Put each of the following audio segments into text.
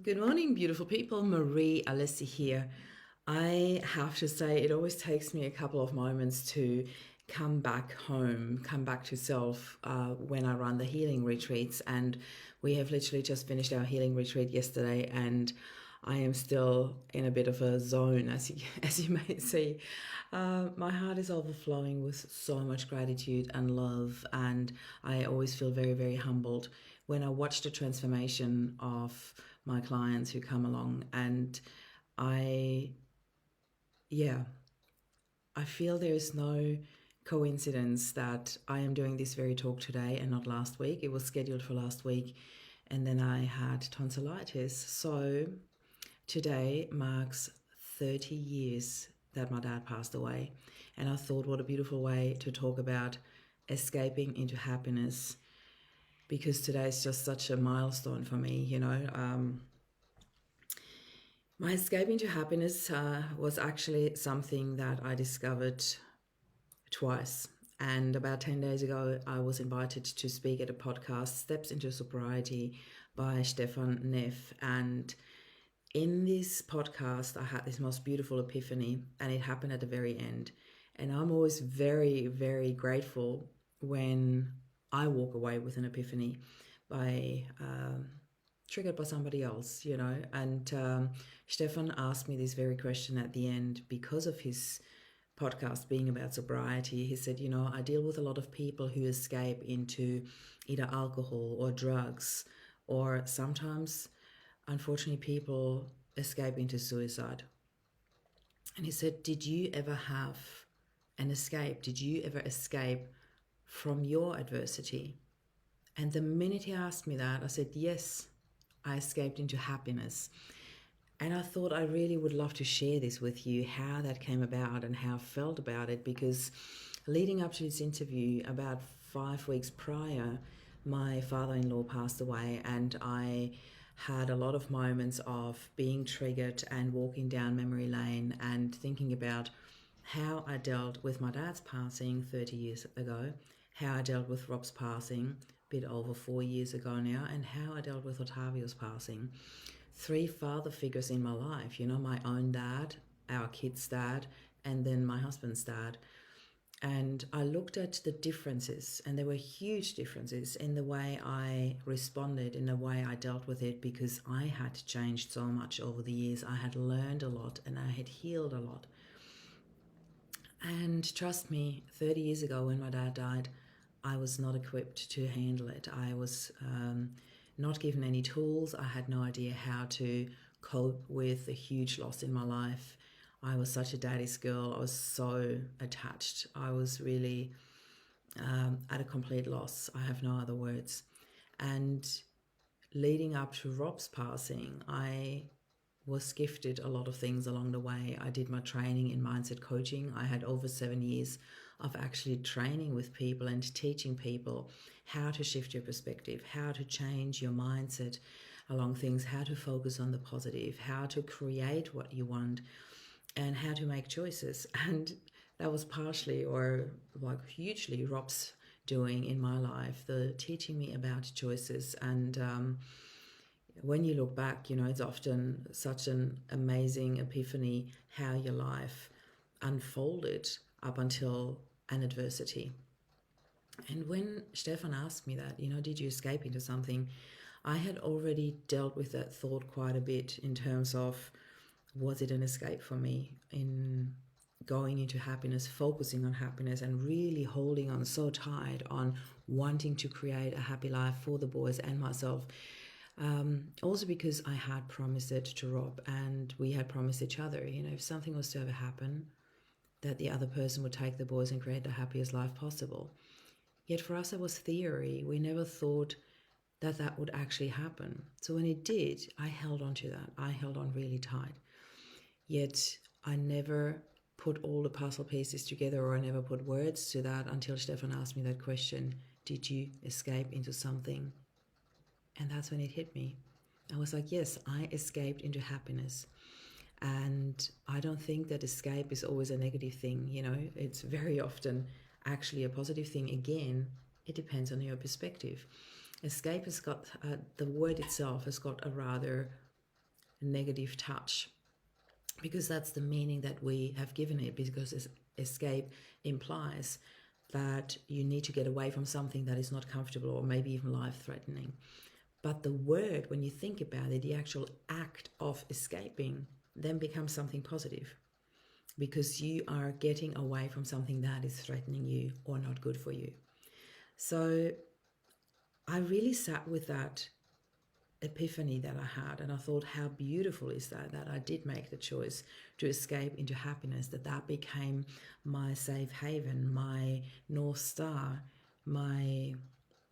Good morning, beautiful people. Marie Alessi here. I have to say, it always takes me a couple of moments to come back home, come back to self when I run the healing retreats. And we have literally just finished our healing retreat yesterday, and I am still in a bit of a zone, as you may see. My heart is overflowing with so much gratitude and love, and I always feel very, very humbled when I watch the transformation of my clients who come along. And I, yeah, I feel there is no coincidence that I am doing this very talk today and not last week. It was scheduled for last week, and then I had tonsillitis. So today marks 30 years that my dad passed away. And I thought, what a beautiful way to talk about escaping into happiness, because today is just such a milestone for me. My escape into happiness was actually something that I discovered twice. And about 10 days ago, I was invited to speak at a podcast, Steps into Sobriety, by Stephan Neff. And in this podcast, I had this most beautiful epiphany, and it happened at the very end. And I'm always very, very grateful when I walk away with an epiphany by triggered by somebody else. And Stefan asked me this very question at the end because of his podcast being about sobriety. He said, I deal with a lot of people who escape into either alcohol or drugs, or sometimes, unfortunately, people escape into suicide. And he said, did you ever have an escape? Did you ever escape from your adversity? And the minute he asked me that, I said, yes, I escaped into happiness. And I thought I really would love to share this with you, how that came about and how I felt about it, because leading up to this interview, about 5 weeks prior, my father-in-law passed away, and I had a lot of moments of being triggered and walking down memory lane and thinking about how I dealt with my dad's passing 30 years ago, how I dealt with Rob's passing a bit over 4 years ago now, and how I dealt with Ottavio's passing. 3 father figures in my life, my own dad, our kid's dad, and then my husband's dad. And I looked at the differences, and there were huge differences in the way I responded, in the way I dealt with it, because I had changed so much over the years. I had learned a lot, and I had healed a lot. And trust me, 30 years ago when my dad died, I was not equipped to handle it. I was not given any tools. I had no idea how to cope with a huge loss in my life. I was such a daddy's girl. I was so attached. I was really at a complete loss. I have no other words. And leading up to Rob's passing, I was gifted a lot of things along the way. I did my training in mindset coaching. I had over 7 years of actually training with people and teaching people how to shift your perspective, how to change your mindset along things, how to focus on the positive, how to create what you want, and how to make choices. And that was partially, or like hugely, Rob's doing in my life, the teaching me about choices. And when you look back, it's often such an amazing epiphany how your life unfolded up until an adversity. And when Stefan asked me that, did you escape into something? I had already dealt with that thought quite a bit in terms of, was it an escape for me in going into happiness, focusing on happiness, and really holding on so tight on wanting to create a happy life for the boys and myself. Also because I had promised it to Rob, and we had promised each other, if something was to ever happen, that the other person would take the boys and create the happiest life possible. Yet for us, it was theory. We never thought that that would actually happen. So when it did, I held on to that. I held on really tight. Yet I never put all the puzzle pieces together, or I never put words to that until Stefan asked me that question, did you escape into something? And that's when it hit me. I was like, yes, I escaped into happiness. And I don't think that escape is always a negative thing. It's very often actually a positive thing. Again, it depends on your perspective. Escape has got, the word itself has got a rather negative touch, because that's the meaning that we have given it, because escape implies that you need to get away from something that is not comfortable or maybe even life-threatening. But the word, when you think about it, the actual act of escaping then becomes something positive, because you are getting away from something that is threatening you or not good for you. So I really sat with that epiphany that I had, and I thought, how beautiful is that I did make the choice to escape into happiness, that became my safe haven, my North Star, my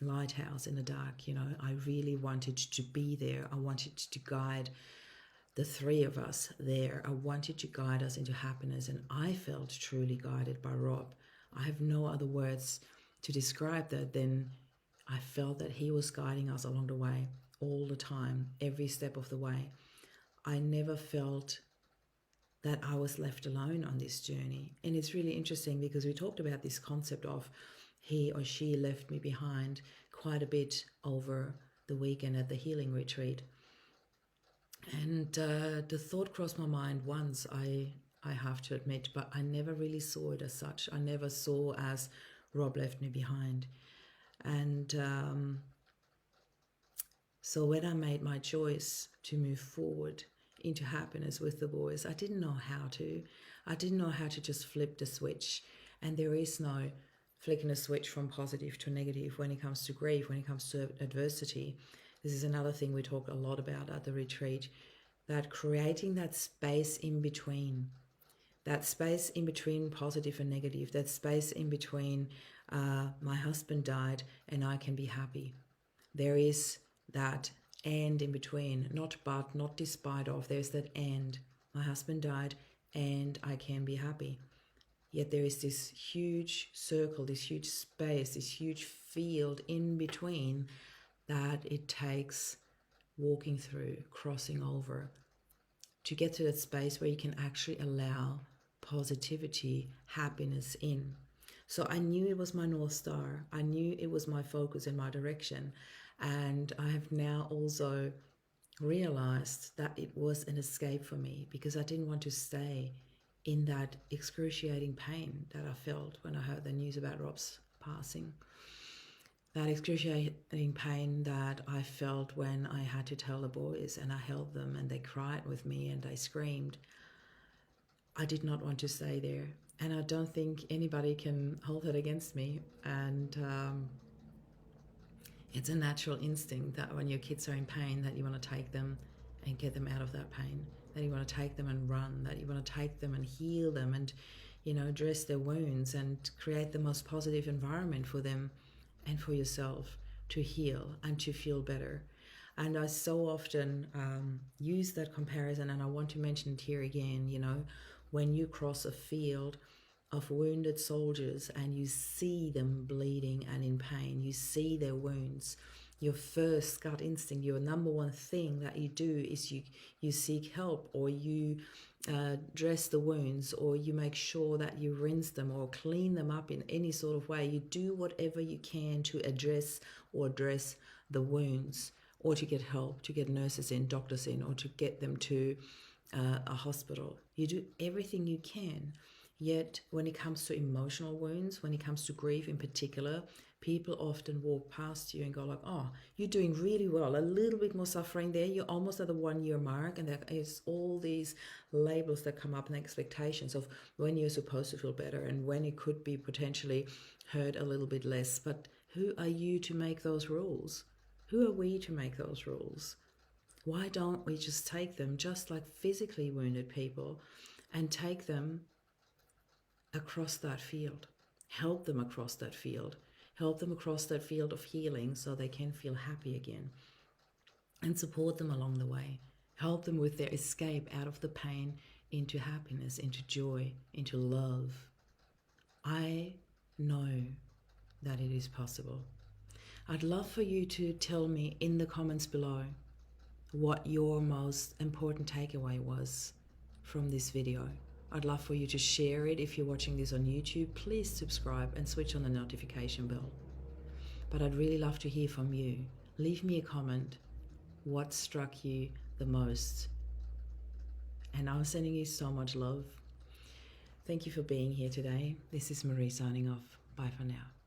lighthouse in the dark. I really wanted to be there. I wanted to guide the three of us there. I wanted to guide us into happiness, and I felt truly guided by Rob. I have no other words to describe that than I felt that he was guiding us along the way all the time, every step of the way. I never felt that I was left alone on this journey. And it's really interesting because we talked about this concept of he or she left me behind quite a bit over the weekend at the healing retreat. And the thought crossed my mind once, I have to admit, but I never really saw it as such. I never saw as Rob left me behind. And so when I made my choice to move forward into happiness with the boys, I didn't know how to. I didn't know how to just flip the switch. And there is no flicking a switch from positive to negative when it comes to grief, when it comes to adversity. This is another thing we talked a lot about at the retreat, that creating that space in between, positive and negative, that space in between my husband died and I can be happy. There is that and in between, not but, not despite of, there's that and. My husband died and I can be happy. Yet there is this huge circle, this huge space, this huge field in between that it takes walking through, crossing over, to get to that space where you can actually allow positivity, happiness in. So I knew it was my North Star. I knew it was my focus and my direction. And I have now also realized that it was an escape for me, because I didn't want to stay in that excruciating pain that I felt when I heard the news about Rob's passing. That excruciating pain that I felt when I had to tell the boys, and I held them and they cried with me and they screamed. I did not want to stay there, and I don't think anybody can hold it against me. And it's a natural instinct that when your kids are in pain, that you want to take them and get them out of that pain, that you want to take them and run, that you want to take them and heal them and, dress their wounds and create the most positive environment for them and for yourself to heal and to feel better. And I so often use that comparison, and I want to mention it here again. When you cross a field of wounded soldiers and you see them bleeding and in pain, you see their wounds, your first gut instinct, your number one thing that you do is you seek help, or you dress the wounds, or you make sure that you rinse them or clean them up in any sort of way. You do whatever you can to address or dress the wounds, or to get help, to get nurses in, doctors in, or to get them to a hospital. You do everything you can. Yet when it comes to emotional wounds, when it comes to grief in particular, people often walk past you and go like, oh, you're doing really well, a little bit more suffering there, you're almost at the 1 year mark. And there is all these labels that come up and expectations of when you're supposed to feel better and when it could be potentially hurt a little bit less. But who are you to make those rules? Who are we to make those rules? Why don't we just take them, just like physically wounded people, and take them across that field, help them across that field, help them across that field of healing so they can feel happy again, and support them along the way, help them with their escape out of the pain into happiness, into joy, into love. I know that it is possible. I'd love for you to tell me in the comments below what your most important takeaway was from this video. I'd love for you to share it. If you're watching this on YouTube, please subscribe and switch on the notification bell. But I'd really love to hear from you. Leave me a comment. What struck you the most And I'm sending you so much love. Thank you for being here today. This is Marie signing off. Bye for now.